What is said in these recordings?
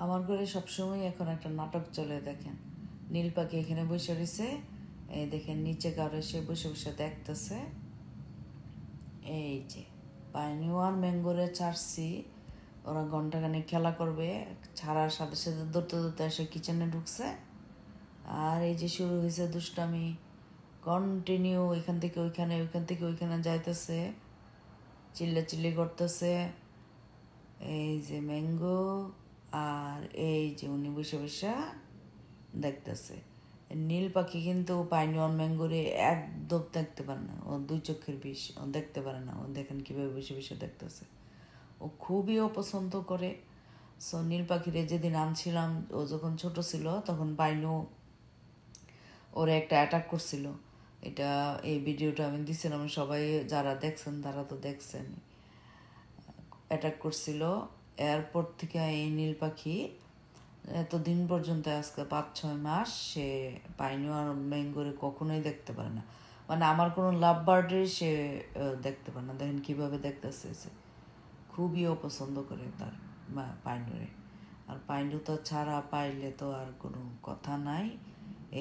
আমার ঘরে সবসময় এখন একটা নাটক চলে দেখেন। নীল পাখি এখানে বসে রয়েছে, এই দেখেন নিচে কারো এসে বসে বসে দেখতেছে। এই যে পাইনিও আর ম্যাঙ্গোরে ছাড়ছি, ওরা ঘন্টাখানিক খেলা করবে, ছাড়ার সাথে সাথে দৌড়তে দৌড়তে এসে কিচেনে ঢুকছে। আর এই যে শুরু হয়েছে দুষ্টামি, কন্টিনিউ এখান থেকে ওইখানে ওইখান থেকে ওইখানে যাইতেছে, চিল্লাচিল্লি করতেছে। এই যে ম্যাঙ্গো আর এই যে উনি বসে বসে দেখতেছে। নীল পাখি কিন্তু পাইনিওয়ান ম্যাঙ্গোরে একদম দেখতে পারে না, ও দুই চোখের বিষ, ও দেখতে পারে না। ও দেখেন কীভাবে বসে বসে দেখতেছে, ও খুবই অপছন্দ করে। সো নীল পাখিরে যেদিন আনছিলাম, ও যখন ছোট ছিল তখন পাইনু ওরে একটা অ্যাটাক করছিল। এটা এই ভিডিওটা আমি দিছিলাম, সবাই যারা দেখছেন তারা তো দেখছেন। অ্যাটাক করছিল, এয়ারপোর্ট থেকে এই নীল পাখি এতদিন পর্যন্ত আজকে 5-6 মাস সে পাইনু আর ম্যাঙ্গোরে কখনোই দেখতে পারে না। মানে আমার কোনো লাভ বার্ডের সে দেখতে পারে না। দেখেন কীভাবে দেখতেছে, খুবই অপছন্দ করে তার পাইনুরে। আর পাইনু তো ছাড়া পাইলে তো আর কোনো কথা নাই।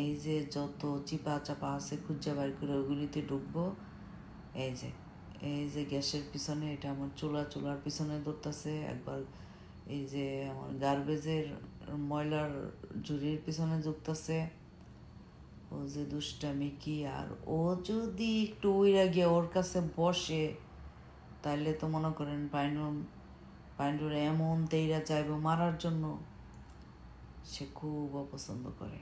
এই যে যত চিপা চাপা আছে খুঁজে বাইর করে ওগুলিতে ঢুকবো। এই যে এই যে গ্যাসের পিছনে, এটা আমার চুলার পিছনে ধরতেছে একবার। এই যে আমার গার্বেজের ময়লার ঝুড়ির পিছনে ঢুকতেছে। ও যে দুষ্টামি কি! আর ও যদি একটু উইরা গিয়ে ওর কাছে বসে, তাইলে তো মনে করেন পাইনুরে এমন তেইরা চাইব মারার জন্য, সে খুব অপছন্দ করে।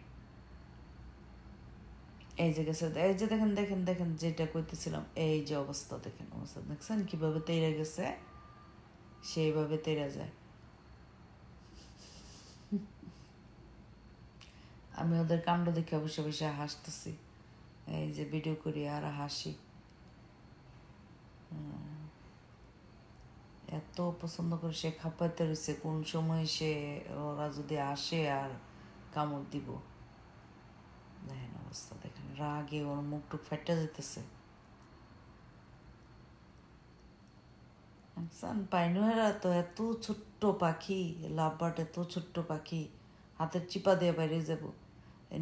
এই যে গেছে, এই যে দেখেন দেখেন দেখেন যেটা কইতেছিলাম, এই যে অবস্থা দেখেন, অবস্থা দেখছেন কিভাবে তেইরা গেছে, সেইভাবে তেইরা যায়। আমি ওদের কাণ্ড দেখে বসে বসে হাসতেছি, এই যে ভিডিও করি আর হাসি। এত পছন্দ করে সে খাপাইতে রয়েছে, কোন সময় সে ওরা যদি আসে আর কামড় দিব। দেখেন অবস্থা দেখেন, রাগে ওর মুখ টুক ফেটে যেতেছে। পাইনুয়েরা তো এত ছোট্ট পাখি, লাভবার্ড এত ছোট্ট পাখি, হাতের চিপা দিয়ে বাইরে যাব।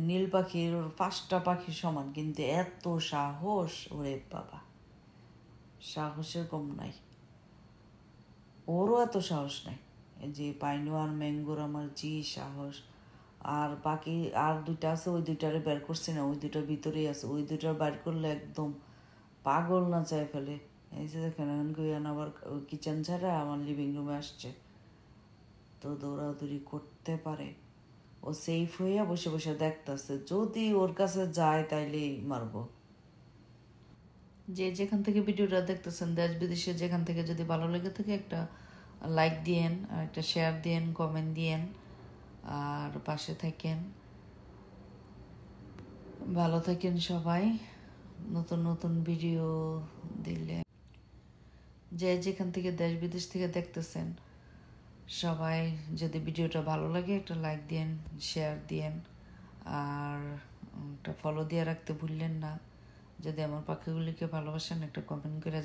নীল পাখির ওর 5টা পাখির সমান, কিন্তু এত সাহস! ওরে বাবা, সাহসের কম নাই, ওরও এত সাহস নাই। যে পাইনু আর ম্যাঙ্গোর আমার যে সাহস! আর বাকি আর 2টা আছে, ওই 2টারে বের করছি না, ওই 2টা ভিতরেই আছে। ওই 2টা বের করলে একদম পাগল না চাই ফেলে। এই যে দেখেন এখন গুইয়ান আবার কিচেন ছাড়া আমার লিভিং রুমে আসছে, তো দৌড়াদৌড়ি করতে পারে। ও সেফ হইয়া বসে বসে দেখতেছে, যদি ওর কাছে যায় তাইলেই মারবো। যে যেখান থেকে ভিডিওটা দেখতেছেন, দেশ বিদেশে যেখান থেকে যদি ভালো লেগে থাকে, একটা লাইক দিয়েন, আর একটা শেয়ার দিয়েন, কমেন্ট দিয়েন, আর পাশে থাকেন। ভালো থাকেন সবাই। নতুন নতুন ভিডিও দিলে, যে যেখান থেকে দেশ বিদেশ থেকে দেখতেছেন, সবাই যদি ভিডিওটা ভালো লাগে একটা লাইক দিয়েন, শেয়ার দিয়েন, আর একটা ফলো দিয়ে রাখতে ভুললেন না। যদি আমার পাখিগুলিকে ভালোবাসেন, একটা কমেন্ট করে